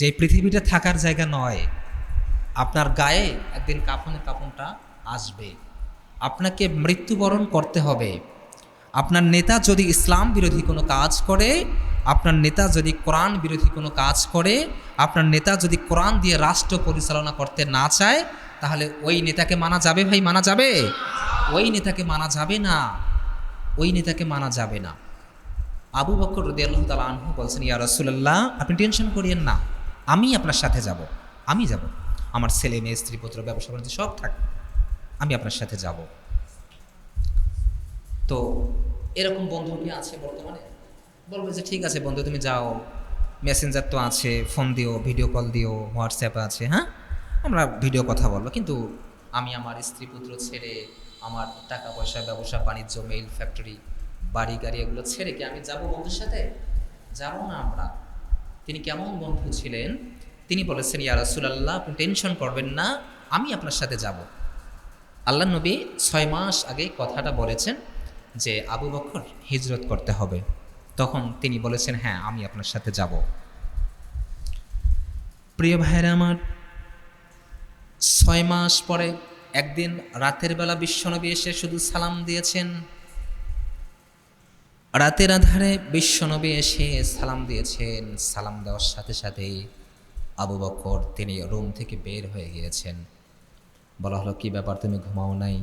যে পৃথিবীটা থাকার জায়গা নয়। আপনার গায়ে একদিন কাফনটা আসবে, আপনাকে মৃত্যুবরণ করতে হবে। আপনার নেতা যদি ইসলাম বিরোধী কোনো কাজ করে, আপনার নেতা যদি কোরআন বিরোধী কোনো কাজ করে, আপনার নেতা যদি কোরআন দিয়ে রাষ্ট্র পরিচালনা করতে না চায়, তাহলে ওই নেতাকে মানা যাবে ভাই? মানা যাবে? ওই নেতাকে মানা যাবে না, ওই নেতাকে মানা যাবে না। আবু বকর রাদিয়াল্লাহু তাআলা আনহু বলছেন, ইয়া রাসূলুল্লাহ, আপনি টেনশন করিয়েন না, আমি আপনার সাথে যাব, আমি যাব। আমার ছেলে মেয়ে স্ত্রী পুত্র ব্যবসা বাণিজ্য সব থাকবে, আমি আপনার সাথে যাব। তো এরকম বন্ধু কি আছে বর্তমানে? বলবে যে ঠিক আছে বন্ধু, তুমি যাও, মেসেঞ্জার তো আছে, ফোন দিও, ভিডিও কল দিও, হোয়াটসঅ্যাপ আছে, হ্যাঁ আমরা ভিডিও কথা বলবো, কিন্তু আমি আমার স্ত্রী পুত্র ছেড়ে, আমার টাকা পয়সা ব্যবসা বাণিজ্য মেইল ফ্যাক্টরি বাড়ি গাড়ি এগুলো ছেড়ে কি আমি যাব বন্ধুর সাথে? যাব না আমরা। তিনি কেমন বন্ধু ছিলেন? তিনি বলেছেন, ইয়া রাসূলুল্লাহ, আপনি টেনশন করবেন না, আমি আপনার সাথে যাব। আল্লাহ নবী 6 মাস আগে কথাটা বলেছেন যে আবু বকর হিজরত করতে হবে, তখন তিনি বলেছেন, হ্যাঁ আমি আপনার সাথে যাব। প্রিয় ভাইরা আমার, 6 মাস পরে একদিন রাতের বেলা বিশ্বনবী এসে শুধু সালাম দিয়েছেন। রাতের আধারে বিশ্বনবী এসে সালাম দিয়েছেন, সালাম দেওয়ার সাথে সাথেই আবু বকর তিনি রুম থেকে বের হয়ে গিয়েছেন। বলা হলো, কি ব্যাপার, তুমি ঘুমাও নাই?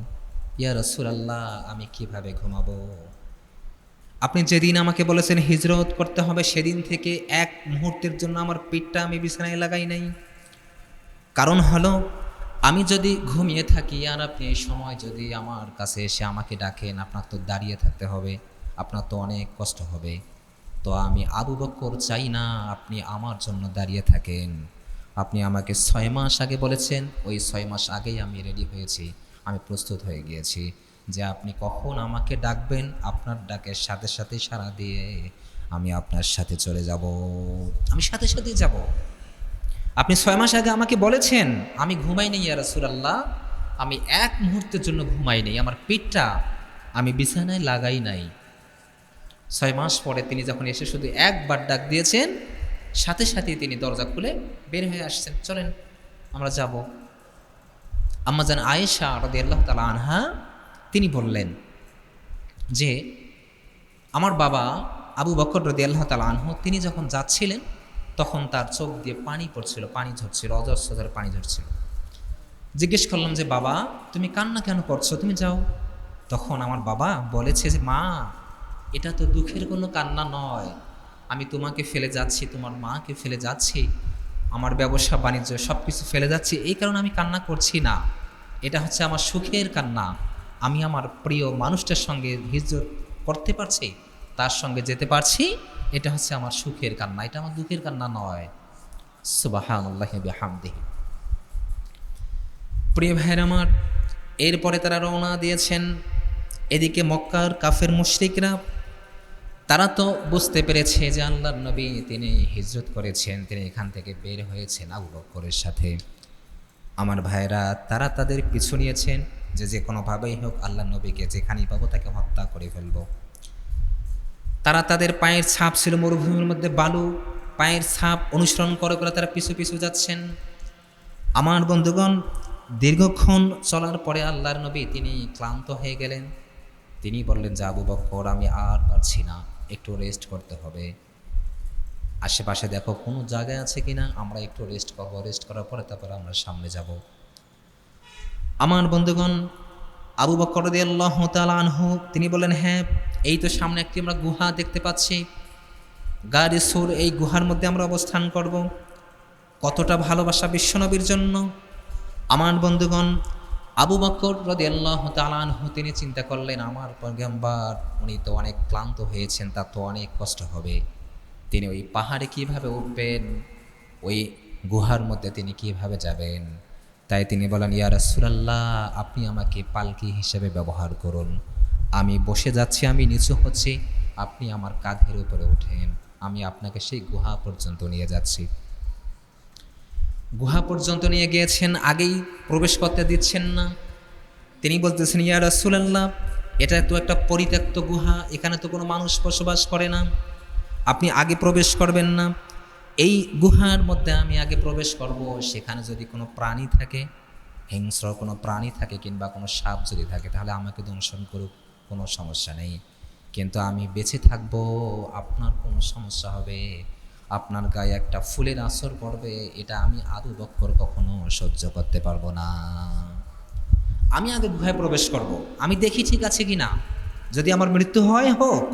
ইয়া রাসূলুল্লাহ, আমি কিভাবে ঘুমাবো? আপনি যেদিন আমাকে বলেছেন হিজরত করতে হবে, সেদিন থেকে এক মুহূর্তের জন্য আমার পিঠটা আমি বিছানায় লাগাই নাই। কারণ হলো, আমি যদি ঘুমিয়ে থাকি আর আপনি এই সময় যদি আমার কাছে এসে আমাকে ডাকেন, আপনার তো দাঁড়িয়ে থাকতে হবে, আপনার তো অনেক কষ্ট হবে। তো আমি আবু বকর চাই না আপনি আমার জন্য দাঁড়িয়ে থাকেন। আপনি আমাকে 6 মাস আগে বলেছেন, ওই 6 মাস আগেই আমি রেডি হয়েছি, আমি প্রস্তুত হয়ে গিয়েছি যে আপনি কখন আমাকে ডাকবেন, আপনার ডাকের সাথে সাথে সাড়া দিয়ে আমি আপনার সাথে চলে যাব, আমি সাথে সাথে যাব। আপনি 6 মাস আগে আমাকে বলেছেন, আমি ঘুমাই নেই ইয়া রাসূলুল্লাহ, আমি এক মুহূর্তের জন্য ঘুমাই নেই, আমার পিঠটা আমি বিছানায় লাগাই নাই। 6 মাস পরে তিনি যখন এসে শুধু একবার ডাক দিয়েছেন, সাথে সাথেই তিনি দরজা খুলে বের হয়ে আসছেন, চলেন আমরা যাব। আম্মাজান আয়েশা রাদিয়াল্লাহু তাআলা আনহা তিনি বললেন যে আমার বাবা আবু বকর রাদিয়াল্লাহু তাআলা আনহু তিনি যখন যাচ্ছিলেন, তখন তার চোখ দিয়ে পানি পড়ছিল, পানি ঝরছিল, অজস্র ধরে পানি ঝরছিল। জিজ্ঞেস করলাম যে বাবা, তুমি কান্না কেন করছো, তুমি যাও। তখন আমার বাবা বলেছে যে মা, এটা তো দুঃখের কোনো কান্না নয়, আমি তোমাকে ফেলে যাচ্ছি, তোমার মাকে ফেলে যাচ্ছি, আমার ব্যবসা বাণিজ্য সব কিছু ফেলে যাচ্ছি, এই কারণে আমি কান্না করছি না, এটা হচ্ছে আমার সুখের কান্না। আমি আমার প্রিয় মানুষটার সঙ্গে হিজরত করতে পারছি, তার সঙ্গে যেতে পারছি, এটা হচ্ছে আমার সুখের কান্না, এটা আমার দুঃখের কান্না নয়। সুবহানাল্লাহি বিহামদিহি। প্রিয় ভাইয়ের আমার, এরপরে তারা রওনা দিয়েছেন। এদিকে মক্কার কাফের মুশরিকরা তারা তো বুঝতে পেরেছে যে আল্লাহর নবী তিনি হিজরত করেছেন, তিনি এখান থেকে বের হয়েছেন আবু বকরের সাথে। আমার ভাইয়েরা, তারা তাদের পিছু নিয়েছেন যে যে কোনোভাবেই হোক আল্লাহর নবীকে যেখানেই পাবো তাকে হত্যা করে ফেলবো। তারা তাদের পায়ের ছাপ ছিল মরুভূমির মধ্যে বালু, পায়ের ছাপ অনুসরণ করে করে তারা পিছু পিছু যাচ্ছেন। আমার বন্ধুগণ, দীর্ঘক্ষণ চলার পরে আল্লাহর নবী তিনি ক্লান্ত হয়ে গেলেন। তিনি বললেন যে আবু বকর, আমি আর পারছি না, একটু রেস্ট করতে হবে, আশেপাশে দেখো কোনো জায়গায় আছে কিনা, আমরা একটু রেস্ট করবো, রেস্ট করার পরে তারপরে আমরা সামনে যাব। আমার বন্ধুগণ, আবু বকর রাদিয়াল্লাহু তাআলা আনহু তিনি বললেন, হ্যাঁ এই তো সামনে একটি আমরা গুহা দেখতে পাচ্ছি, গাড়ি সুর, এই গুহার মধ্যে আমরা অবস্থান করব। কতটা ভালোবাসা বিশ্বনবীর জন্য! আমার বন্ধুগণ, আবু বকর রাদিয়াল্লাহু তাআলা আনহু তিনি চিন্তা করলেন, আমার পয়গম্বর উনি তো অনেক ক্লান্ত হয়েছেন, তার তো অনেক কষ্ট হবে, তিনি ওই পাহাড়ে কিভাবে উঠবেন, ওই গুহার মধ্যে তিনি কিভাবে যাবেন। তাই তিনি বলেন, ইয়া রাসূলুল্লাহ, আপনি আমাকে পালকি হিসেবে ব্যবহার করুন, আমি বসে যাচ্ছি, আমি নিচু হচ্ছি, আপনি আমার কাঁধের উপরে ওঠেন, আমি আপনাকে সেই গুহা পর্যন্ত নিয়ে যাচ্ছি। গুহা পর্যন্ত নিয়ে গিয়েছেন, আগেই প্রবেশ করতে দিচ্ছেন না। তিনি বলতেছেন, ইয়া রাসূলুল্লাহ, এটা তো একটা পরিত্যক্ত গুহা, এখানে তো কোনো মানুষ বসবাস করে না, আপনি আগে প্রবেশ করবেন না। এই গুহার মধ্যে আমি আগে প্রবেশ করব, সেখানে যদি কোনো প্রাণী থাকে, হিংস্র কোনো প্রাণী থাকে কিংবা কোনো সাপ যদি থাকে, তাহলে আমাকে দংশন করুক, কোনো সমস্যা নেই। কিন্তু আমি বেঁচে থাকবো, আপনার কোনো সমস্যা হবে, আপনার গায়ে একটা ফুলের আসর পড়বে, এটা আমি আবু বকর কখনো সহ্য করতে পারবো না। আমি আগে গুহায় প্রবেশ করব, আমি দেখি ঠিক আছে কি না, যদি আমার মৃত্যু হয় হোক,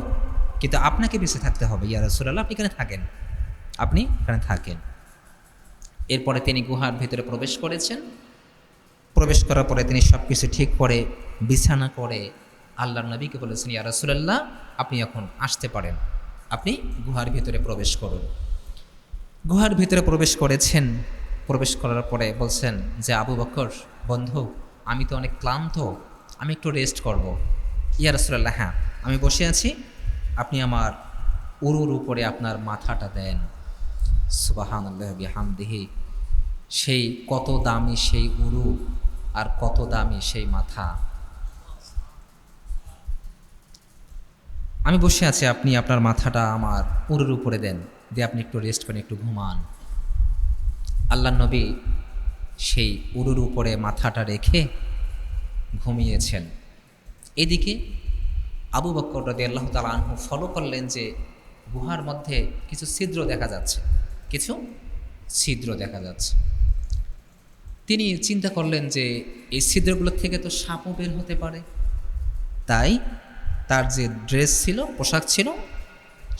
কিন্তু আপনাকে বেঁচে থাকতে হবে। ইয়া রাসূলুল্লাহ, আপনি এখানে থাকেন, আপনি এখানে থাকেন। এরপরে তিনি গুহার ভিতরে প্রবেশ করেছেন। প্রবেশ করার পরে তিনি সব কিছু ঠিক করে বিছানা করে আল্লাহর নবীকে বলেছেন, ইয়া রাসূলুল্লাহ, আপনি এখন আসতে পারেন, আপনি গুহার ভিতরে প্রবেশ করুন। গুহার ভিতরে প্রবেশ করেছেন। প্রবেশ করার পরে বলছেন যে, আবু বকর বন্ধু, আমি তো অনেক ক্লান্ত, আমি একটু রেস্ট করব। ইয়া রাসূলুল্লাহ, হ্যাঁ আমি বসে আছি, আপনি আমার উরুর উপরে আপনার মাথাটা দেন। সুবহানাল্লাহ বিহামদিহি, সেই কত দামি সেই উরু আর কত দামি সেই মাথা। আমি বসে আছি, আপনি আপনার মাথাটা আমার উরুর উপরে দেন, দিয়ে আপনি একটু রেস্ট করেন, একটু ঘুমান। আল্লাহ নবী সেই উরুর উপরে মাথাটা রেখে ঘুমিয়েছেন। এদিকে আবু বকর রাদিয়াল্লাহু তাআলা আনহু ফলো করলেন যে গুহার মধ্যে কিছু ছিদ্র দেখা যাচ্ছে, কিছু ছিদ্র দেখা যাচ্ছে। তিনি চিন্তা করলেন যে এই ছিদ্রগুলোর থেকে তো সাপও বের হতে পারে। তাই তার যে ড্রেস ছিল, পোশাক ছিল,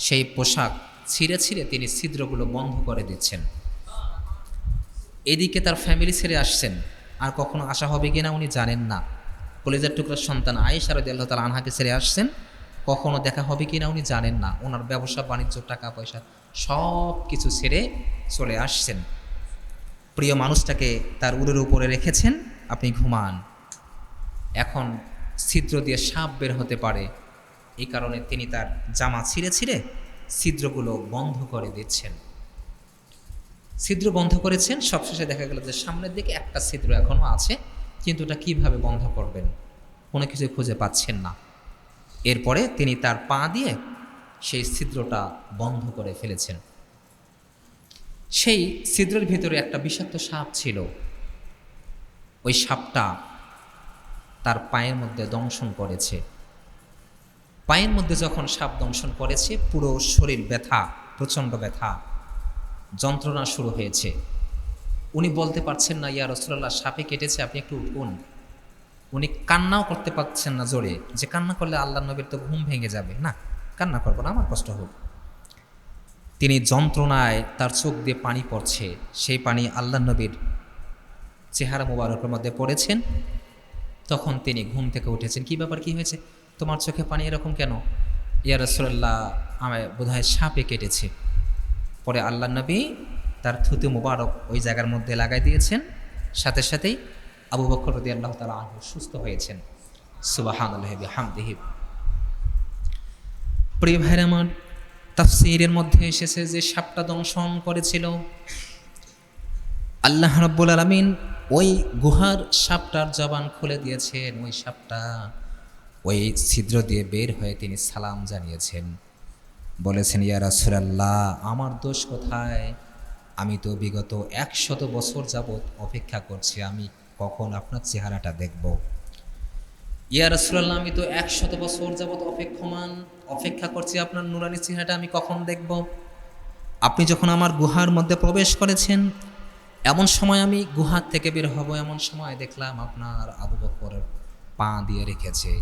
সেই পোশাক ছিঁড়ে ছিঁড়ে তিনি ছিদ্রগুলো বন্ধ করে দিচ্ছেন। এদিকে তার ফ্যামিলি ছেড়ে আসছেন, আর কখনো আসা হবে কিনা উনি জানেন না। কলিজার টুকরার সন্তান আয়েশা রাদিয়াল্লাহু তাআলা আনহাকে ছেড়ে আসছেন, কখনো দেখা হবে কিনা উনি জানেন না। ওনার ব্যবসা বাণিজ্য, টাকা পয়সা সব কিছু ছেড়ে চলে আসছেন। প্রিয় মানুষটাকে তার উরের উপরে রেখেছেন, আপনি ঘুমান। এখন ছিদ্র দিয়ে সাপ বের হতে পারে, এই কারণে তিনি তার জামা ছিঁড়ে ছিঁড়ে ছিদ্রগুলো বন্ধ করে দিচ্ছেন। ছিদ্র বন্ধ করেছেন, সবশেষে দেখা গেল যে সামনের দিকে একটা ছিদ্র এখনও আছে, কিন্তু ওটা কীভাবে বন্ধ করবেন, কোনো কিছু খুঁজে পাচ্ছেন না। এরপরে তিনি তার পা দিয়ে সেই ছিদ্রটা বন্ধ করে ফেলেছেন। সেই ছিদ্রের ভিতরে একটা বিষাক্ত সাপ ছিল। ওই সাপটা তার পায়ের মধ্যে দংশন করেছে। পায়ের মধ্যে যখন সাপ দংশন করেছে, পুরো শরীর ব্যথা, প্রচণ্ড ব্যথা, যন্ত্রণা শুরু হয়েছে। উনি বলতে পারছেন না, ইয়া রাসূলুল্লাহ সাপে কেটেছে, আপনি একটু উঠুন। উনি কান্নাও করতে পারছেন না জোরে, যে কান্না করলে আল্লাহ নবীর তো ঘুম ভেঙে যাবে, না কান্না করবো না, আমার কষ্ট হোক। তিনি যন্ত্রণায় তার চোখ দিয়ে পানি পড়ছে, সেই পানি আল্লাহ নবীর চেহারা মোবারকের মধ্যে পড়েছেন। তখন তিনি ঘুম থেকে উঠেছেন। কি ব্যাপার, কি হয়েছে, তোমার চোখে পানি এরকম কেন? ইয়া রাসূলুল্লাহ, আমায় বোধহয় সাপে কেটেছে। পরে আল্লাহ নবী তার থুতু মোবারক ওই জায়গার মধ্যে লাগাই দিয়েছেন, সাথে সাথেই আবু বকর রাদিয়াল্লাহু তাআলা আনহু সুস্থ হয়েছেন। সুবহানাল্লাহি বিহামদিহি। প্রিয় ভাইরা আমার, তাফসীরের মধ্যে এসেছে যে সাপটা দংশন করেছিল আল্লাহ রাব্বুল আলামিন, ওই গুহার সাপটার জবান খুলে দিয়েছেন। ওই সাপটা ওই ছিদ্র দিয়ে বের হয়ে তিনি সালাম জানিয়েছেন, বলেছেন, ইয়া রাসূলুল্লাহ, আমার দোষ কোথায়? আমি তো বিগত 100 বছর যাবৎ অপেক্ষা করছি, আমি কখন আপনার চেহারাটা দেখব। ইয়া রাসূলুল্লাহ, আমি তো 100 বছর যাবৎ অপেক্ষা করছি, আপনার নুরানি চেহারাটা আমি কখন দেখব। আপনি যখন আমার গুহার মধ্যে প্রবেশ করেছেন, এমন সময় আমি গুহার থেকে বের হব, এমন সময় দেখলাম আপনার আবু বকর পা দিয়ে রেখেছে,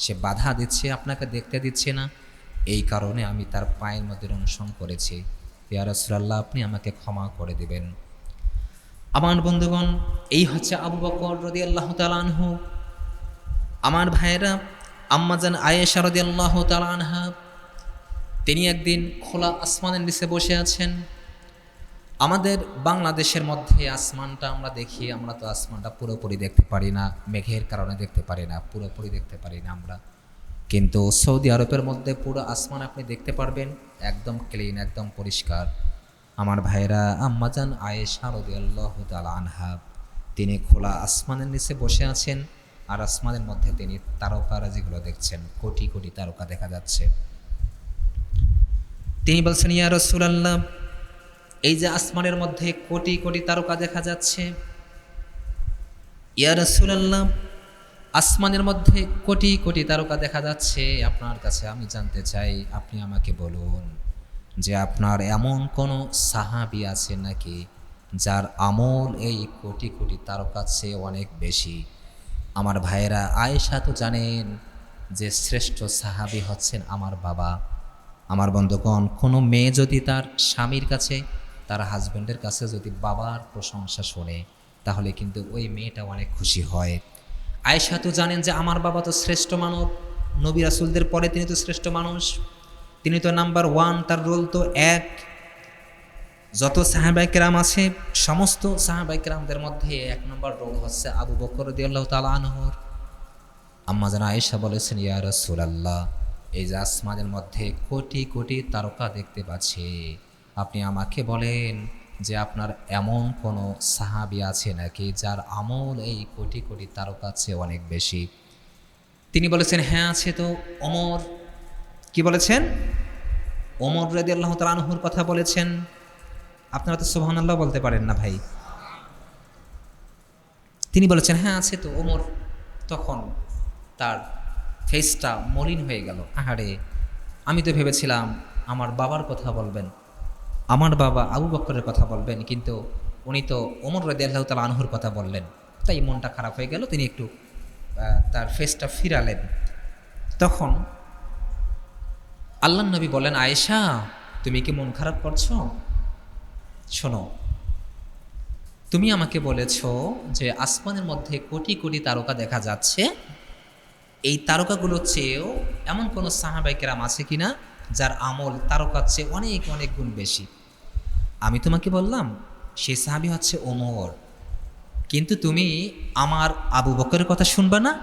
সে বাধা দিচ্ছে, আপনাকে দেখতে দিচ্ছে না। এই কারণে আমি তার পায়ের মধ্যে দংশন করেছি। ইয়া রাসূলুল্লাহ, আপনি আমাকে ক্ষমা করে দিবেন। আমার বন্ধুগণ, এই হচ্ছে আবু বকর রাদিয়াল্লাহু তাআলা আনহু। আমার ভাইয়েরা, আম্মাজান আয়েশা রাদিয়াল্লাহু তাআলা আনহা, তিনি একদিন খোলা আসমানের নিচে বসে আছেন। আমাদের বাংলাদেশের মধ্যে আসমানটা আমরা দেখি, আমরা তো আসমানটা পুরোপুরি দেখতে পারি না, মেঘের কারণে দেখতে পারি না, পুরোপুরি দেখতে পারি না আমরা। কিন্তু সৌদি আরবের মধ্যে পুরো আসমান আপনি দেখতে পারবেন, একদম ক্লিন, একদম পরিষ্কার। আমার ভাইয়েরা, আম্মাজান আয়েশা রাদিয়াল্লাহু তাআলা আনহা, তিনি খোলা আসমানের নিচে বসে আছেন, আর আসমানের মধ্যে তিনি তারকারাজিগুলো দেখছেন, কোটি কোটি তারকা দেখা যাচ্ছে। তিনি বলছেন, ইয়া রাসূলুল্লাহ, এই যে আসমানের মধ্যে কোটি কোটি তারকা দেখা যাচ্ছে, ইয়া রাসূলুল্লাহ, আসমানের মধ্যে কোটি কোটি তারকা দেখা যাচ্ছে, আপনার কাছে আমি জানতে চাই, আপনি আমাকে বলুন যে আপনার এমন কোনো সাহাবী আছে নাকি যার আমল এই কোটি কোটি তারকার চেয়ে অনেক বেশি? আমার ভাইয়েরা, আয়েশা তো জানেন যে শ্রেষ্ঠ সাহাবী হচ্ছেন আমার বাবা। আমার বন্ধুগণ, কোনো মেয়ে যদি তার স্বামীর কাছে, তার হাজব্যান্ডের কাছে যদি বাবার প্রশংসা শোনে, তাহলে কিন্তু ওই মেয়েটা অনেক খুশি হয়। আয়েশা তো জানেন যে আমার বাবা তো শ্রেষ্ঠ মানব, নবী রাসূলদের পরে তিনি তো শ্রেষ্ঠ মানুষ, তিনি তো নাম্বার ওয়ান, তার রোল তো এক। যত সাহাবায়ে কেরাম আছে, সমস্ত সাহাবায়ে কেরামদের মধ্যে এক নম্বর রোল হচ্ছে আবু বকর রাদিয়াল্লাহু তাআলা আনহুর। আম্মা জান আয়েশা বলেছেন, ইয়া রাসূলুল্লাহ, এই যে আসমানের মধ্যে কোটি কোটি তারকা দেখতে পাচ্ছি, আপনি আমাকে বলেন যে আপনার এমন কোনো সাহাবী আছে নাকি যার আমল এই কোটি কোটি তারকার চেয়ে অনেক বেশি? তিনি বলেছেন, হ্যাঁ আছে তো, ওমর। কি বলেছেন? ওমর রাদিয়াল্লাহু তাআলা আনহুর কথা বলেছেন। আপনারা তো সুবহানাল্লাহ বলতে পারেন না ভাই। তিনি বলেছেন, হ্যাঁ আছে তো ওমর। তখন তার ফেসটা মলিন হয়ে গেল। আহারে, আমি তো ভেবেছিলাম আমার বাবার কথা বলবেন, আমার বাবা আবু বকরের কথা বলবেন, কিন্তু উনি তো ওমর রাদিয়াল্লাহু তাআলা আনহুর কথা বললেন। তাই মনটা খারাপ হয়ে গেল, তিনি একটু তার ফেসটা ফিরালেন। তখন আল্লাহর নবী বললেন, আয়েশা, তুমি কি মন খারাপ করছো? শোনো, তুমি আমাকে বলেছ যে আসমানের মধ্যে কোটি কোটি তারকা দেখা যাচ্ছে, এই তারকাগুলো চেয়েও এমন কোনো সাহাবায়ে কেরাম আছে কিনা যার আমল তারকার চেয়ে অনেক অনেক গুণ বেশি? আমি তোমাকে বললাম সেই সাহাবী হচ্ছে ওমর। কিন্তু তুমি আমার আবু বকরের কথা শুনবা না?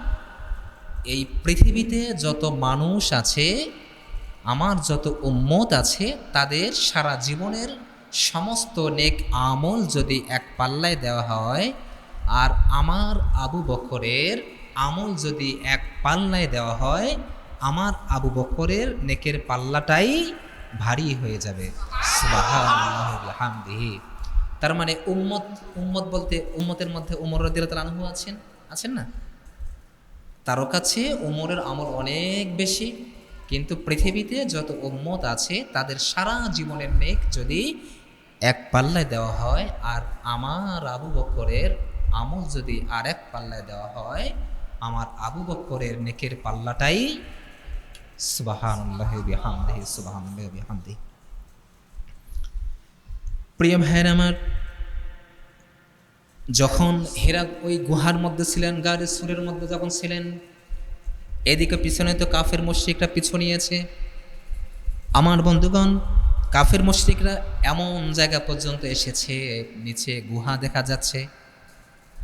এই পৃথিবীতে যত মানুষ আছে, আমার যত উম্মত আছে, তাদের সারা জীবনের সমস্ত নেক আমল যদি এক পাল্লায় দেওয়া হয়, আর আমার আবু বকরের আমল যদি এক পাল্লায় দেওয়া হয়, আমার আবু বকরের নেকের পাল্লাটাই ভারী হয়ে যাবে। সুবহানাল্লাহি ওয়া বিহামদিহি। তার মানে উম্মত, উম্মত বলতে উম্মতের মধ্যে ওমর রাদিয়াল্লাহু তাআলা আনহু আছেন, আছেন না? তার কাছে ওমরের আমল অনেক বেশি। কিন্তু পৃথিবীতে যত উম্মত আছে, তাদের সারা জীবনের নেক যদি এক পাল্লায় দেওয়া হয়, আর আমার আবু বকরের আমল যদি আর এক পাল্লায় দেওয়া হয়, আমার আবু বকরের নেকের পাল্লাটাই সুবহানাল্লাহি বিহামদিহি, সুবহানাল্লাহি বিহামদিহি। প্রিয় ভাইয়েরা আমার, যখন হেরা ওই গুহার মধ্যে ছিলেন, গারে সুরের মধ্যে যখন ছিলেন, এদিকে পিছনে তো কাফের মুশরিকরা পিছু নিয়েছে। আমার বন্ধুগণ, কাফের মুশরিকরা এমন জায়গা পর্যন্ত এসেছে, নিচে গুহা দেখা যাচ্ছে,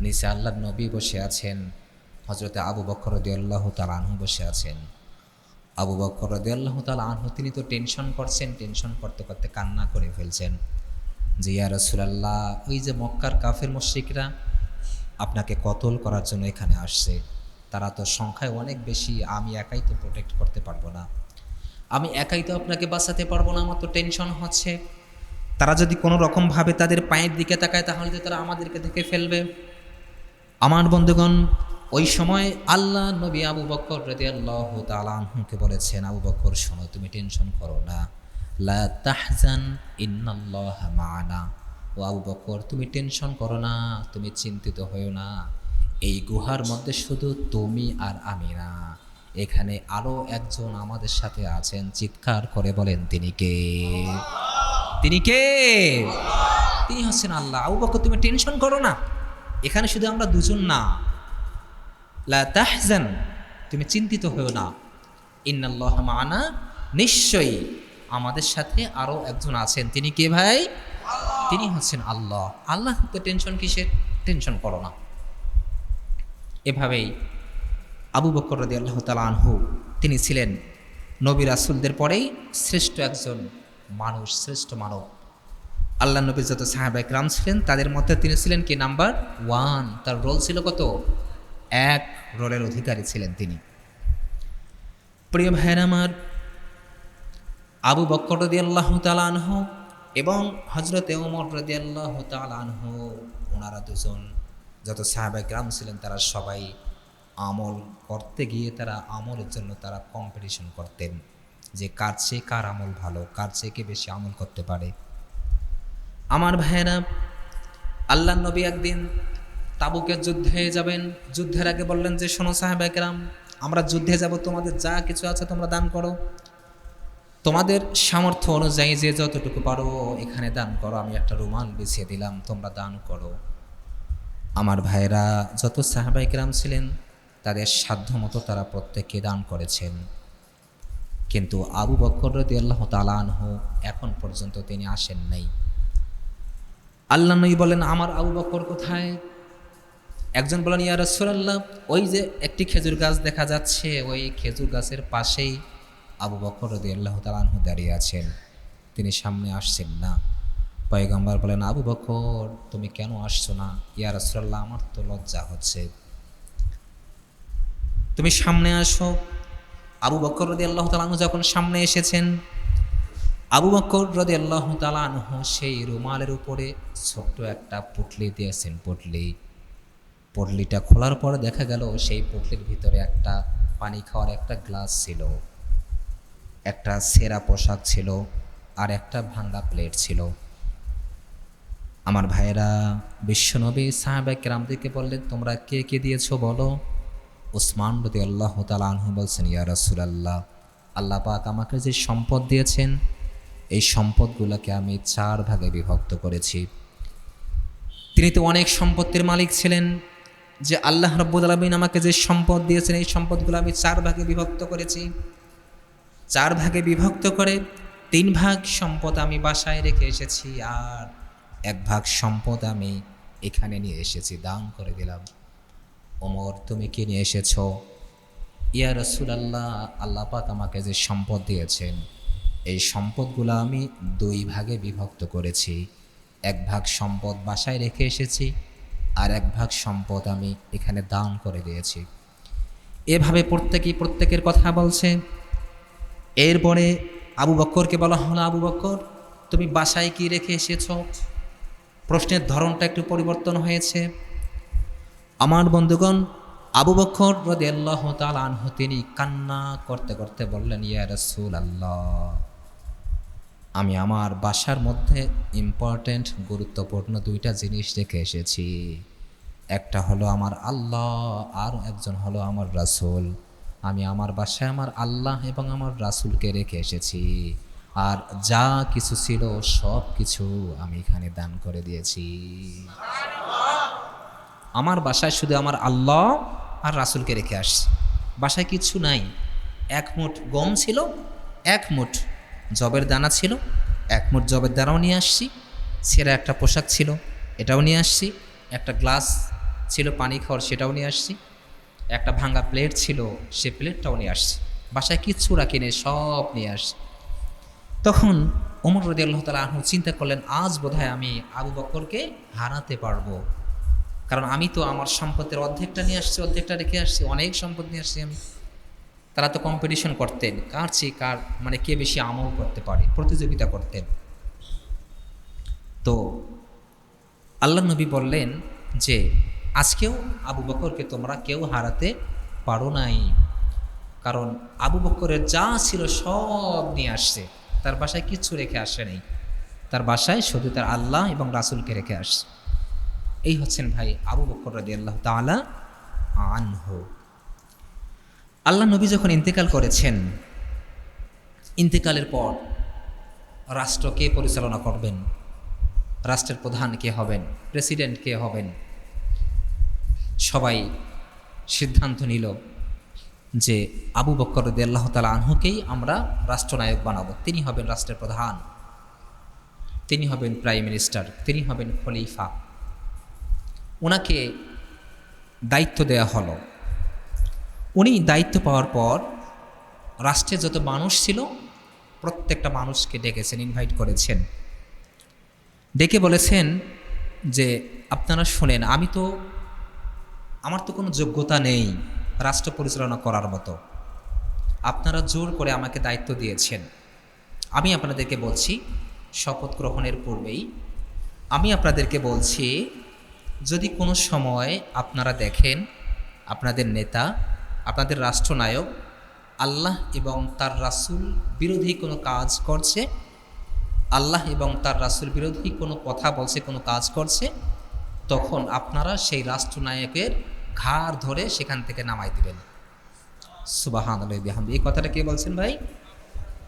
নিচে আল্লাহর নবী বসে আছেন, হযরতে আবু বকর রাদিয়াল্লাহু তাআলা আনহু বসে আছেন। আবু বকর রাদিয়াল্লাহু তাআলা আনহু তিনি তো টেনশন করছেন, টেনশন করতে করতে কান্না করে ফেলছেন যে, ইয়া রাসূলুল্লাহ, ওই যে মক্কার কাফের মুশরিকরা আপনাকে কতল করার জন্য এখানে আসছে, তারা তো সংখ্যায় অনেক বেশি, আমি একাই তো প্রোটেক্ট করতে পারবো না, আমি একাই তো আপনাকে বাঁচাতে পারবো না, আমার তো টেনশন হচ্ছে। তারা যদি কোনো রকমভাবে তাদের পায়ের দিকে তাকায়, তাহলে তো তারা আমাদেরকে দেখে ফেলবে। আমার বন্ধুগণ, ওই সময় আল্লাহ নবী আবু বকর রাদিয়াল্লাহু তাআলা আনহুকে বলেছেন, আবু বকর শোনো, তুমি টেনশন করো না, লা তাহজান ইন্নাল্লাহা মা'ানা। ও আবু বকর, তুমি টেনশন করো না, তুমি চিন্তিত হয়ো না, এই গুহার মধ্যে শুধু তুমি আর আমি না, এখানে আরও একজন আমাদের সাথে আছেন। চিৎকার করে বলেন, তিনি কে? তিনি কে? তিনি হচ্ছেন আল্লাহ। আবু বকর, তুমি টেনশন করো না, এখানে শুধু আমরা দুজন না, লা তাহজান, তুমি চিন্তিত হয়ো না, ইন্নাল্লাহা মা'ানা, নিশ্চয়ই আমাদের সাথে আরও একজন আছেন। তিনি কে ভাই? তিনি হচ্ছেন আল্লাহ। আল্লাহ তো টেনশন কিসের? টেনশন করো না। এভাবেই আবু বকর রাদিয়াল্লাহু তাআলা আনহু তিনি ছিলেন নবী রাসূলদের পরেই শ্রেষ্ঠ একজন মানুষ, শ্রেষ্ঠ মানব। আল্লাহ নবীর যত সাহাবায়ে কেরাম ছিলেন, তাদের মধ্যে তিনি ছিলেন কি নাম্বার ওয়ান। তার রোল ছিল কত? এক রোলের অধিকারী ছিলেন তিনি। প্রিয় ভাইয়েরা আমার, আবু বকর রাদিয়াল্লাহু তাআলা আনহু এবং হজরতে ওমর রাদিয়াল্লাহু তাআলা আনহু, ওনারা দুজন, যত সাহাবায়ে কেরাম ছিলেন তারা সবাই আমল করতে গিয়ে তারা আমলের জন্য তারা কম্পিটিশন করতেন যে কার চেয়ে কার আমল ভালো, কার চেয়ে কে বেশি আমল করতে পারে। আমার ভাইয়েরা, আল্লাহর নবী একদিন তাবুকের যুদ্ধে যাবেন। যুদ্ধের আগে বললেন যে শোনো সাহাবায়ে কেরাম, আমরা যুদ্ধে যাব, তোমাদের যা কিছু আছে তোমরা দান করো, তোমাদের সামর্থ্য অনুযায়ী যে যতটুকু পারো এখানে দান করো, আমি একটা রুমাল বিছিয়ে দিলাম, তোমরা দান করো। আমার ভাইয়েরা, যত সাহাবায়ে কেরাম ছিলেন তাদের সাধ্যমতো তারা প্রত্যেককে দান করেছেন। কিন্তু আবু বকর রাদিয়াল্লাহু তাআলা আনহু এখন পর্যন্ত তিনি আসেন নাই। আল্লাহ নবী বলেন, আমার আবু বকর কোথায়? একজন বলেন, ইয়া রাসূলুল্লাহ, ওই যে একটি খেজুর গাছ দেখা যাচ্ছে, ওই খেজুর গাছের পাশেই আবু বকর রাদিয়াল্লাহু তাআলা আনহু দাঁড়িয়ে আছেন, তিনি সামনে আসছেন না। পয়গম্বর বলেন, আবু বকর তুমি কেন আসছো না? ইয়া রাসূলুল্লাহ, আমার তো লজ্জা হচ্ছে, তুমি সামনে আসো। আবু বকর রাদিয়াল্লাহু তাআলা আনহু যখন সামনে এসেছেন, আবু বকর রাদিয়াল্লাহু তাআলা আনহু সেই রুমালের উপরে ছোট্ট একটা পুটলি দিয়েছেন। পুটলিটা খোলার পরে দেখা গেল সেই পুটলির ভিতরে একটা পানি খাওয়ার একটা গ্লাস ছিল, একটা ছেঁড়া পোশাক ছিল, আর একটা ভাঙা প্লেট ছিল। আমার ভাইয়েরা, বিশ্বনবী সাহাবায়ে কেরামদেরকে বললেন, তোমরা কে কে দিয়েছো বলো। উসমান রাদিয়াল্লাহু তাআলা আনহু বলছেন, ইয়া রাসূলুল্লাহ, আল্লাহ পাক আমাকে যে সম্পদ দিয়েছেন এই সম্পদগুলোকে আমি 4 ভাগে বিভক্ত করেছি। তিনি তো অনেক সম্পত্তির মালিক ছিলেন, যে আল্লাহ রাব্বুল আলামিন আমাকে যে সম্পদ দিয়েছেন এই সম্পদগুলো আমি 4 ভাগে বিভক্ত করেছি। 4 ভাগে বিভক্ত করে 3 ভাগ সম্পদ আমি বাসায় রেখে এসেছি, আর 1 ভাগ সম্পদ আমি এখানে নিয়ে এসেছি, দান করে দিলাম। ওমর, তুমি কি নিয়ে এসেছো? ইয়া রাসূলুল্লাহ, আল্লাহ পাক আমাকে যে সম্পদ দিয়েছেন এই সম্পদগুলো আমি 2 ভাগে বিভক্ত করেছি। 1 ভাগ সম্পদ বাসায় রেখে এসেছি, আর 1 ভাগ সম্পদ আমি এখানে দান করে দিয়েছি। এভাবে প্রত্যেকেই প্রত্যেকের কথা বলছে। এরপরে আবু বকরকে বলা হলো, আবু বকর তুমি বাসায় কি রেখে এসেছ? প্রশ্নের ধরনটা একটু পরিবর্তন হয়েছে। আমার বন্ধুগণ, আবু বকর রাদিয়াল্লাহু তাআলা আনহু তিনি কান্না করতে করতে বললেন, ইয়া রাসূলুল্লাহ, আমি আমার বাসার মধ্যে ইম্পর্ট্যান্ট গুরুত্বপূর্ণ 2টা জিনিস রেখে এসেছি। একটা হলো আমার আল্লাহ, আর একজন হলো আমার রাসূল। আমি আমার বাসায় আমার আল্লাহ এবং আমার রাসূলকে রেখে এসেছি, আর যা কিছু ছিল সব কিছু আমি এখানে দান করে দিয়েছি। আমার বাসায় শুধু আমার আল্লাহ আর রাসূলকে রেখে আসছি, বাসায় কিচ্ছু নাই। 1 মুঠ গম ছিল, 1 মুঠ জবের দানা ছিল, 1 মুঠ জবের দানাও নিয়ে আসছি, ছেঁড়া একটা পোশাক ছিল এটাও নিয়ে আসছি, একটা গ্লাস ছিল পানি খাওয়ার সেটাও নিয়ে আসছি, একটা ভাঙা প্লেট ছিল সে প্লেটটাও নিয়ে আসছি, বাসায় কিচ্ছু রাখি নেই, সব নিয়ে আসছি। তখন ওমর রাদিয়াল্লাহু তাআলা আনহু চিন্তা করলেন, আজ বোধহয় আমি আবু বকরকে হারাতে পারবো, কারণ আমি তো আমার সম্পদের অর্ধেকটা নিয়ে আসছি, অর্ধেকটা রেখে আসছি, অনেক সম্পদ নিয়ে আসছি আমি। তারা তো কম্পিটিশন করতেন, কার চেয়ে কার মানে কে বেশি আমল করতে পারে, প্রতিযোগিতা করতেন। তো আল্লাহ নবী বললেন যে আজকেও আবু বকরকে তোমরা কেউ হারাতে পারো নাই, কারণ আবু বকরের যা ছিল সব নিয়ে আসছে, তার বাসায় কিচ্ছু রেখে আসে নাই, তার বাসায় শুধু তার আল্লাহ এবং রাসূলকে রেখে আসছে। এই হচ্ছেন ভাই আবু বকর রাদিয়াল্লাহু তাআলা আনহু। আল্লাহ নবী যখন ইন্তেকাল করেছেন, ইন্তেকালের পর রাষ্ট্র কে পরিচালনা করবেন, রাষ্ট্রের প্রধান কে হবেন, প্রেসিডেন্ট কে হবেন, সবাই সিদ্ধান্ত নিল যে আবু বকর রাদিয়াল্লাহু তাআলা আনহুকেই আমরা রাষ্ট্রনায়ক বানাবো, তিনি হবেন রাষ্ট্রের প্রধান, তিনি হবেন প্রাইম মিনিস্টার, তিনি হবেন খলিফা। ওনাকে দায়িত্ব দেয়া হলো। উনি দায়িত্ব পাওয়ার পর রাষ্ট্রে যত মানুষ ছিল প্রত্যেকটা মানুষকে ডেকেছেন, ইনভাইট করেছেন, ডেকে বলেছেন যে আপনারা শোনেন, আমার তো কোনো যোগ্যতা নেই রাষ্ট্র পরিচালনা করার মতো, আপনারা জোর করে আমাকে দায়িত্ব দিয়েছেন, আমি আপনাদেরকে বলছি শপথ গ্রহণের পূর্বেই আমি আপনাদেরকে বলছি, যদি কোনো সময় আপনারা দেখেন আপনাদের নেতা, আপনাদের রাষ্ট্রনায়ক আল্লাহ এবং তার রাসূল বিরোধী কোনো কাজ করছে, আল্লাহ এবং তার রাসূল বিরোধী কোনো কথা বলছে, কোনো কাজ করছে, তখন আপনারা সেই রাষ্ট্রনায়কের ঘাড় ধরে সেখান থেকে নামাই দিবেন। সুবহানাল্লাহি বিহামদি। এই কথাটা কে বলছেন ভাই?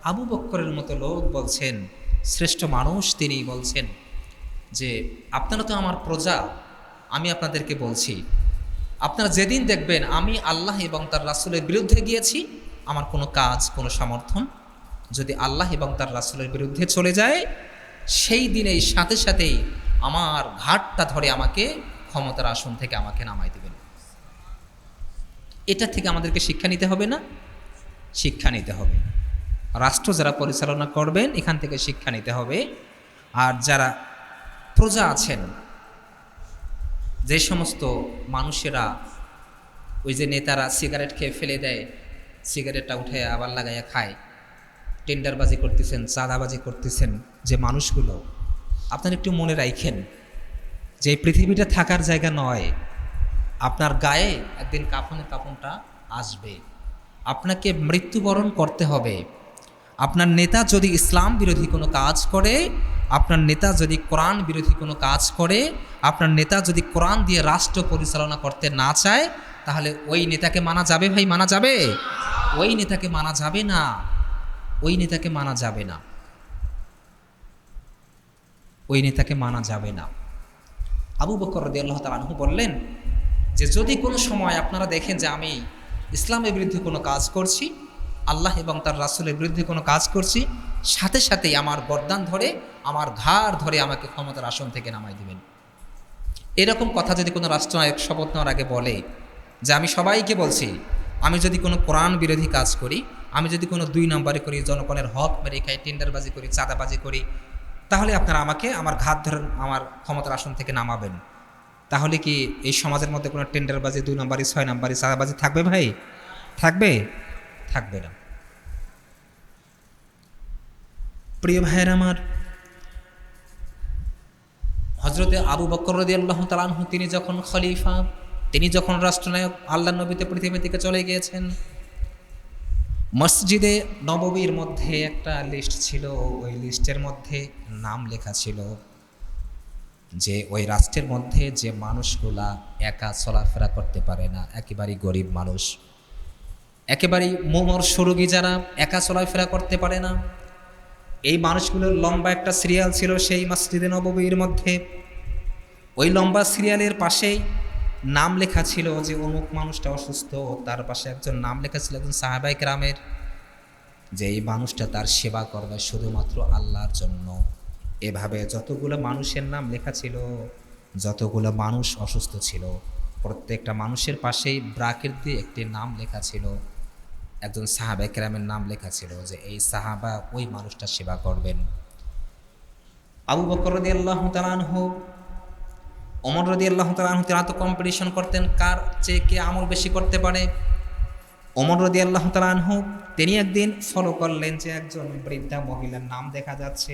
আবু বক্করের মতো লোক বলছেন, শ্রেষ্ঠ মানুষ তিনি বলছেন যে আপনারা তো আমার প্রজা, আমি আপনাদেরকে বলছি, আপনারা যেদিন দেখবেন আমি আল্লাহ এবং তার রাসূলের বিরুদ্ধে গিয়েছি, আমার কোনো কাজ, কোনো সমর্থন যদি আল্লাহ এবং তার রাসূলের বিরুদ্ধে চলে যায়, সেই দিনেই সাথে সাথেই আমার ঘাটটা ধরে আমাকে ক্ষমতার আসন থেকে আমাকে নামাই দিবেন। এটা থেকে আমাদেরকে শিক্ষা নিতে হবে না? শিক্ষা নিতে হবে। রাষ্ট্র যারা পরিচালনা করবেন এখান থেকে শিক্ষা নিতে হবে। আর যারা প্রজা আছেন, যে সমস্ত মানুষেরা ওই যে নেতারা সিগারেট খেয়ে ফেলে দেয়, সিগারেটটা উঠে আবার লাগাইয়া খায়, টেন্ডারবাজি করতেছেন, চাঁদাবাজি করতেছেন, যে মানুষগুলো, আপনারা একটু মনে রাখেন যে এই পৃথিবীটা থাকার জায়গা নয়। আপনার গায়ে একদিন কাফনটা আসবে, আপনাকে মৃত্যুবরণ করতে হবে। আপনার নেতা যদি ইসলাম বিরোধী কোনো কাজ করে, আপনার নেতা যদি কোরআন বিরোধী কোনো কাজ করে, আপনার নেতা যদি কোরআন দিয়ে রাষ্ট্র পরিচালনা করতে না চায়, তাহলে ওই নেতাকে মানা যাবে ভাই? মানা যাবে? ওই নেতাকে মানা যাবে না, ওই নেতাকে মানা যাবে না, ওই নেতাকে মানা যাবে না। আবু বকর রাদিয়াল্লাহু তাআলা আনহু বললেন যে যদি কোনো সময় আপনারা দেখেন যে আমি ইসলামের বিরুদ্ধে কোনো কাজ করছি, আল্লাহ এবং তার রাসূলের বিরুদ্ধে কোনো কাজ করছি, সাথে সাথেই আমার গর্দান ধরে, আমার ঘাড় ধরে আমাকে ক্ষমতার আসন থেকে নামাই দিবেন। এরকম কথা যদি কোনো রাষ্ট্রনায়ক শপথ নেওয়ার আগে বলে যে আমি সবাইকে বলছি, আমি যদি কোনো কোরআন বিরোধী কাজ করি, আমি যদি কোনো 2 নম্বরে করি, জনগণের হক মেরে খাই, টেন্ডারবাজি করি, চাঁদাবাজি করি, তাহলে আপনারা আমাকে আমার ঘাট ধরে আমার ক্ষমতার আসন থেকে নামাবেন। তাহলে কি এই সমাজের মধ্যে কোনো টেন্ডারবাজি, 2 নম্বরি, 6 নম্বরি, চাঁদাবাজি থাকবে ভাই? থাকবে? থাকবে না। প্রিয় ভাইয়ের আমার, হজরতে আবু বকর রাদিয়াল্লাহু তাআলা আনহু তিনি যখন খলিফা, তিনি যখন রাষ্ট্রনায়ক, আল্লাহর নবী তো পৃথিবী থেকে চলে গিয়েছেন, মসজিদে নববীর মধ্যে একটা লিস্ট ছিল, ওই লিস্টের মধ্যে নাম লেখা ছিল যে ওই রাষ্ট্রের মধ্যে যে মানুষগুলা একা চলাফেরা করতে পারে না, একেবারেই গরিব মানুষ, একেবারেই মুমূর্ষ রোগী যারা একা চলাফেরা করতে পারে না, এই মানুষগুলোর লম্বা একটা সিরিয়াল ছিল সেই মসজিদে নববীর মধ্যে। ওই লম্বা সিরিয়ালের পাশেই নাম লেখা ছিল যে অমুক মানুষটা অসুস্থ, তার পাশে একজন নাম লেখা ছিল একজন সাহাবায়ে কেরামের, যে এই মানুষটা তার সেবা করবে শুধুমাত্র আল্লাহর জন্য। এভাবে যতগুলো মানুষের নাম লেখা ছিল, যতগুলো মানুষ অসুস্থ ছিল, প্রত্যেকটা মানুষের পাশেই ব্রাকেট দিয়ে একটি নাম লেখা ছিল, একজন সাহাবায়ে কেরামের নাম লেখা ছিল যে এই সাহাবা ওই মানুষটা সেবা করবেন। আবু বকর রাদিয়াল্লাহু তাআলা আনহু, ওমর রাদিয়াল্লাহু তাআলা আনহু তারা তো কম্পিটিশন করতেন কার চেয়ে কে আমল বেশি করতে পারে। ওমর রাদিয়াল্লাহু তাআলা আনহু তিনি একদিন ফলো করলেন যে একজন বৃদ্ধা মহিলার নাম দেখা যাচ্ছে,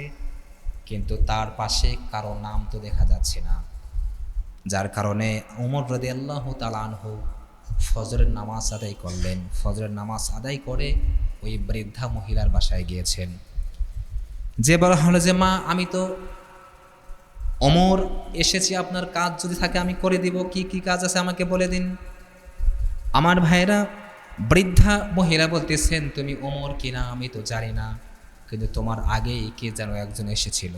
কিন্তু তার পাশে কারো নাম তো দেখা যাচ্ছে না, যার কারণে ওমর রাদিয়াল্লাহু তাআলা আনহু ফজরের নামাজ আদায় করলেন। ফজরের নামাজ আদায় করে ওই বৃদ্ধা মহিলার বাসায় গিয়েছেন, যে বলা হলো যে মা আমি তো ওমর এসেছি, আপনার কাজ যদি থাকে আমি করে দিব, কি কি কাজ আছে আমাকে বলে দিন। আমার ভাইরা, বৃদ্ধা মহিলা বলতেছেন তুমি ওমর কিনা আমি তো জানি না, কিন্তু তোমার আগেই কে যেন একজন এসেছিল,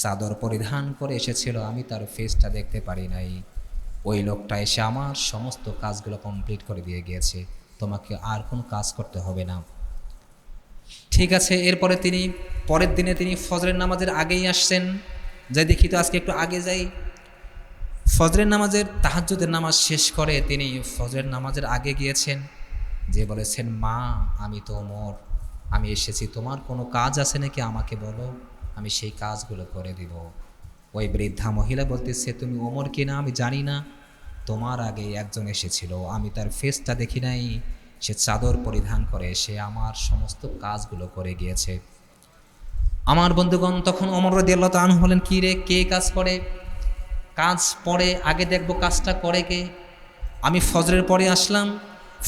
চাদর পরিধান করে এসেছিল, আমি তার ফেসটা দেখতে পারি নাই, ওই লোকটা এসে আমার সমস্ত কাজগুলো কমপ্লিট করে দিয়ে গিয়েছে, তোমাকে আর কোনো কাজ করতে হবে না। ঠিক আছে। এরপরে তিনি পরের দিনে তিনি ফজরের নামাজের আগেই আসছেন, যাই দেখি তো আজকে একটু আগে যাই। ফজরের নামাজের তাহাজ্জুদের নামাজ শেষ করে তিনি ফজরের নামাজের আগে গিয়েছেন, যে বলেছেন মা আমি তো ওমর, আমি এসেছি, তোমার কোনো কাজ আছে নাকি আমাকে বলো, আমি সেই কাজগুলো করে দিব। ওই বৃদ্ধা মহিলা বলতেছে তুমি ওমর কিনা আমি জানি না, তোমার আগে একজন এসেছিল, আমি তার ফেসটা দেখি নাই, সে চাদর পরিধান করে সে আমার সমস্ত কাজগুলো করে গিয়েছে। আমার বন্ধুগণ, তখন ওমর রাদিয়াল্লাহু তাআলা আনহু বলেন, কি রে, কে কাজ করে? কাজ পরে আগে দেখব কাজটা করে কে। আমি ফজরের পরে আসলাম,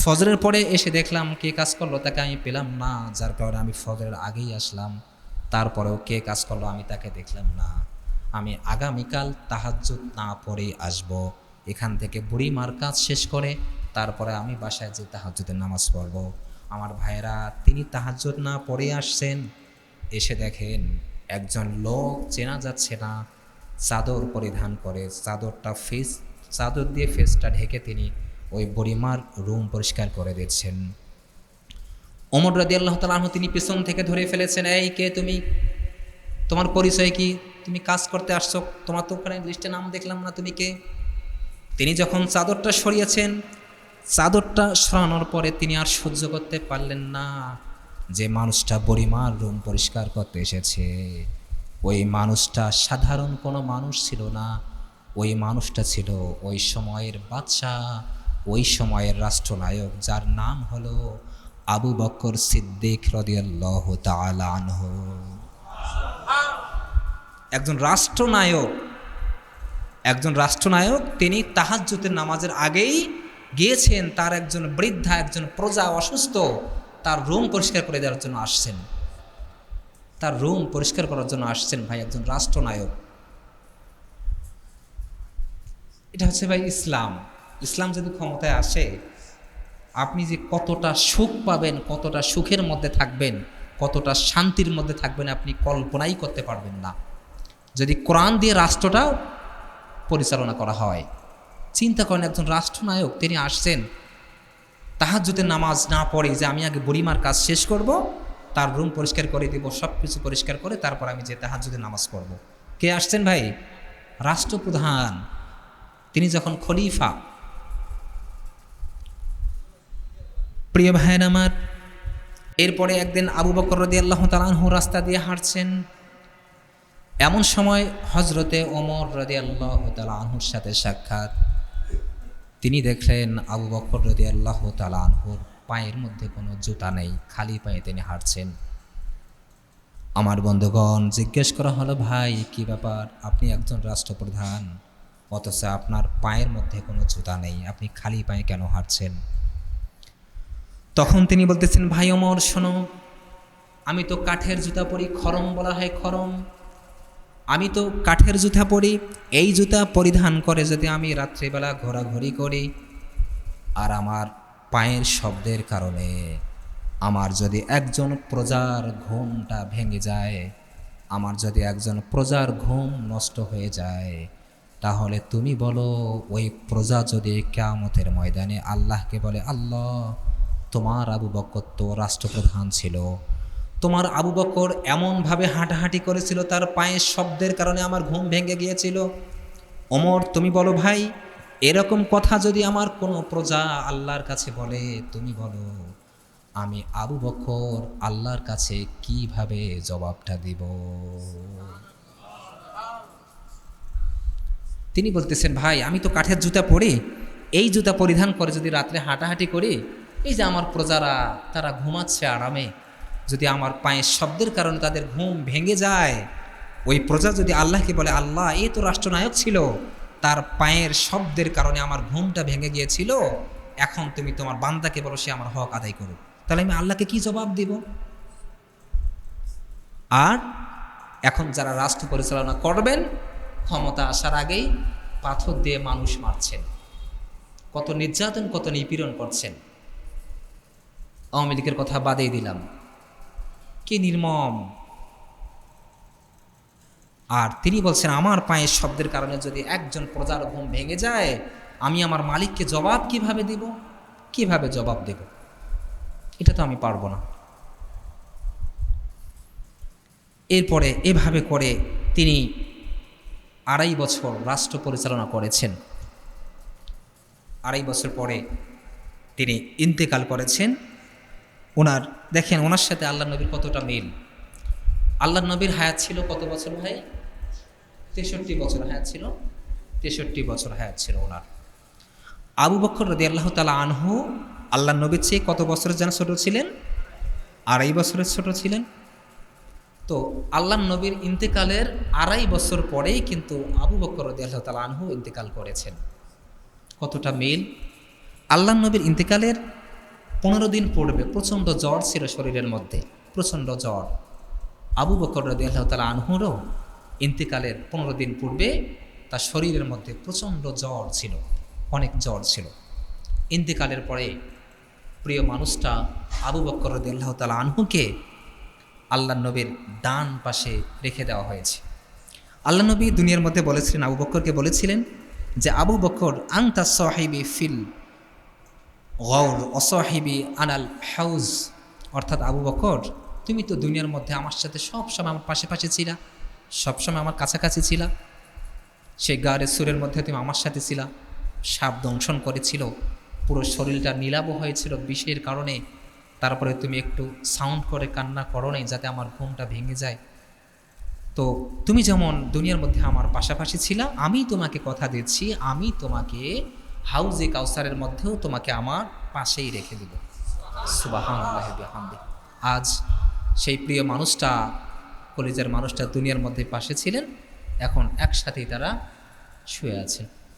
ফজরের পরে এসে দেখলাম কে কাজ করলো তাকে আমি পেলাম না, যার কারণে আমি ফজরের আগেই আসলাম। তারপরেও কে কাজ করলো আমি তাকে দেখলাম না। আমি আগামীকাল তাহাজ্জুদ না পড়েই আসব। এখান থেকে বুড়িমার কাজ শেষ করে তারপরে আমি বাসায় যে তাহাজ্জুদের নামাজ পড়ব। আমার ভাইয়েরা, তিনি তাহাজ্জুদ না পড়ে আসছেন, এসে দেখেন একজন লোক চেনা যাচ্ছে না, চাদর পরিধান করে, চাদর দিয়ে ফেসটা ঢেকে তিনি ওই বুড়িমার রুম পরিষ্কার করে দিচ্ছেন। ওমর রাদিয়াল্লাহু তাআলা আনহু তিনি পেছন থেকে ধরে ফেলেছেন, এই কে তুমি, তোমার পরিচয় কি, তুমি কাজ করতে আসছো, তোমার তো ওখানে লিস্টে নাম দেখলাম না, তুমি কে? তিনি যখন চাদরটা সরিয়েছেন, চাদরটা সরানোর পরে তিনি আর সহ্য করতে পারলেন না যে মানুষটা বুড়িমার রুম পরিষ্কার করতে এসেছে ওই মানুষটা সাধারণ কোনো মানুষ ছিল না, ওই মানুষটা ছিল ওই সময়ের বাদশাহ, ওই সময়ের রাষ্ট্রনায়ক, যার নাম হলো আবু বকর সিদ্দিক রাদিয়াল্লাহু তাআলা আনহু। একজন রাষ্ট্রনায়ক, একজন রাষ্ট্রনায়ক, তিনি তাহাজ্জুদের নামাজের আগেই গিয়েছেন, তার একজন বৃদ্ধা, একজন প্রজা অসুস্থ, তার রুম পরিষ্কার করে দেওয়ার জন্য আসছেন, তার রুম পরিষ্কার করার জন্য আসছেন ভাই, একজন রাষ্ট্রনায়ক। এটা হচ্ছে ভাই ইসলাম। ইসলাম যদি ক্ষমতায় আসে, আপনি যে কতটা সুখ পাবেন, কতটা সুখের মধ্যে থাকবেন, কতটা শান্তির মধ্যে থাকবেন, আপনি কল্পনাই করতে পারবেন না যদি কোরআন দিয়ে রাষ্ট্রটা পরিচালনা করা হয়। চিন্তা করেন, একজন রাষ্ট্রনায়ক তিনি আসছেন, তাহাজ্জুদের নামাজ না পড়ে যে আমি আগে বুড়িমার কাজ শেষ করব, তার রুম পরিষ্কার করে দিব, সব কিছু পরিষ্কার করে তারপর আমি যে তাহাজ্জুদের নামাজ পড়ব। কে আসছেন ভাই? রাষ্ট্রপ্রধান, তিনি যখন খলিফা। প্রিয় ভাইয়ের আমার, এরপরে একদিন আবু বকর রাদিয়াল্লাহু তাআলা আনহু রাস্তা দিয়ে হাঁটছেন, এমন সময় হজরতে ওমর রাদিয়াল্লাহু তাআলা আনহুর সাথে সাক্ষাৎ। তিনি দেখলেন আবু বকর রাদিয়াল্লাহু তাআলা আনহুর পায়ের মধ্যে কোনো জুতা নেই, খালি পায়ে তিনি হাঁটছেন। আমার বন্ধুগণ, জিজ্ঞেস করা হলো, ভাই কি ব্যাপার, আপনি একজন রাষ্ট্রপ্রধান অথচ আপনার পায়ের মধ্যে কোনো জুতা নেই, আপনি খালি পায়ে কেন হাঁটছেন? তখন তিনি বলতেছেন, ভাই ওমর শোনো, আমি তো কাঠের জুতা পরি, খরম বলা হয় খরম, আমি তো কাঠের জুতা পরি, এই জুতা পরিধান করে যদি আমি রাত্রিবেলা ঘোরাঘুরি করি আর আমার পায়ের শব্দের কারণে আমার যদি একজন প্রজার ঘুমটা ভেঙে যায়, আমার যদি একজন প্রজার ঘুম নষ্ট হয়ে যায়, তাহলে তুমি বলো ওই প্রজা যদি কিয়ামতের ময়দানে আল্লাহকে বলে, আল্লাহ তোমার আবু বকর তো রাষ্ট্রপ্রধান ছিল, তোমার আবু বকর এমনভাবে হাঁটাহাঁটি করেছিল, তার পায়ের শব্দের কারণে আমার ঘুম ভেঙে গিয়েছিল। ওমর তুমি বলো ভাই, এরকম কথা যদি আমার কোনো প্রজা আল্লাহর কাছে বলে, তুমি বলো আমি আবু বকর আল্লাহর কাছে কিভাবে জবাবটা দিব? তিনি বলতেছেন, ভাই আমি তো কাঠের জুতা পরি, এই জুতা পরিধান করে যদি রাত্রে হাঁটাহাঁটি করি, এই যে আমার প্রজারা তারা ঘুমাচ্ছে আরামে, যদি আমার পায়ের শব্দের কারণে তাদের ঘুম ভেঙে যায়, ওই প্রজা যদি আল্লাহকে বলে, আল্লাহ এই তো রাষ্ট্রনায়ক ছিল, তার পায়ের শব্দের কারণে আমার ঘুমটা ভেঙে গিয়েছিল, এখন তুমি তোমার বান্দাকে বলো সে আমার হক আদায় করুক, তাহলে আমি আল্লাহকে কি জবাব দিব? আর এখন যারা রাষ্ট্র পরিচালনা করবেন, ক্ষমতা আসার আগেই পাথর দিয়ে মানুষ মারছেন, কত নির্যাতন, কত নিপীড়ন করছেন। আওয়ামী লীগের কথা বাদেই দিলাম, কি নির্মম। আর তিনি বলছেন, আমার পায়ের শব্দের কারণে যদি একজন প্রজার ঘুম ভেঙে যায়, আমি আমার মালিককে জবাব কিভাবে দিব? কিভাবে জবাব দেব? এটা তো আমি পারবো না। এরপরে এভাবে করে তিনি 2.5 বছর রাষ্ট্র পরিচালনা করেছেন। 2.5 বছর পরে তিনি ইন্তেকাল করেছেন। ওনার দেখেন, ওনার সাথে আল্লাহ নবীর কতটা মিল। আল্লাহ নবীর হায়াত ছিল কত বছর ভাই? 63 বছর হায়াত ছিল। 63 বছর হায়াত ছিল ওনার। আবু বকর রাদিয়াল্লাহু তাআলা আনহু আল্লাহ নবীর চেয়ে কত বছরের যেন ছোট ছিলেন? 2.5 বছরের ছোট ছিলেন। তো আল্লাহ নবীর ইন্তেকালের 2.5 বছর পরেই কিন্তু আবু বকর রাদিয়াল্লাহু তাআলা আনহু ইন্তেকাল করেছেন। কতটা মিল! আল্লাহ নবীর ইন্তেকালের 15 দিন পূর্বে প্রচণ্ড জ্বর ছিল শরীরের মধ্যে, প্রচণ্ড জ্বর। আবু বকর রাদিয়াল্লাহু তাআলা আনহুরও ইন্তেকালের 15 দিন পূর্বে তার শরীরের মধ্যে প্রচণ্ড জ্বর ছিল, অনেক জ্বর ছিল। ইন্তেকালের পরে প্রিয় মানুষটা আবু বকর রাদিয়াল্লাহু তাআলা আনহুকে আল্লাহ নবীর ডান পাশে রেখে দেওয়া হয়েছে। আল্লাহ নবী দুনিয়ার মধ্যে বলেছিলেন, আবু বকরকে বলেছিলেন যে, আবু বকর আনতা সাহিবি ফিল গওর অসাহিবি আনাল হাউজ, অর্থাৎ আবু বকর তুমি তো দুনিয়ার মধ্যে আমার সাথে সবসময় আমার পাশে পাশে ছিলা, সবসময় আমার কাছাকাছি ছিলা। সেই গাড়ের সুরের মধ্যে তুমি আমার সাথে ছিলা, সাপ দংশন করেছিল, পুরো শরীরটা নীলাভ হয়েছিল বিষের কারণে, তারপরে তুমি একটু সাউন্ড করে কান্না করো নাই যাতে আমার ঘুমটা ভেঙে যায়। তো তুমি যেমন দুনিয়ার মধ্যে আমার পাশাপাশি ছিলা, আমি তোমাকে কথা দিচ্ছি, আমি তোমাকে হাউজে কাউসারের মধ্যেও তোমাকে আমার পাশেই রেখে দেব। সুবহানাল্লাহি ওয়া বিহামদিহি। আজ সেই প্রিয় মানুষটা, কলিজার মানুষটা দুনিয়ার মধ্যে পাশে ছিলেন, এখন একসাথেই তারা শুয়ে আছে।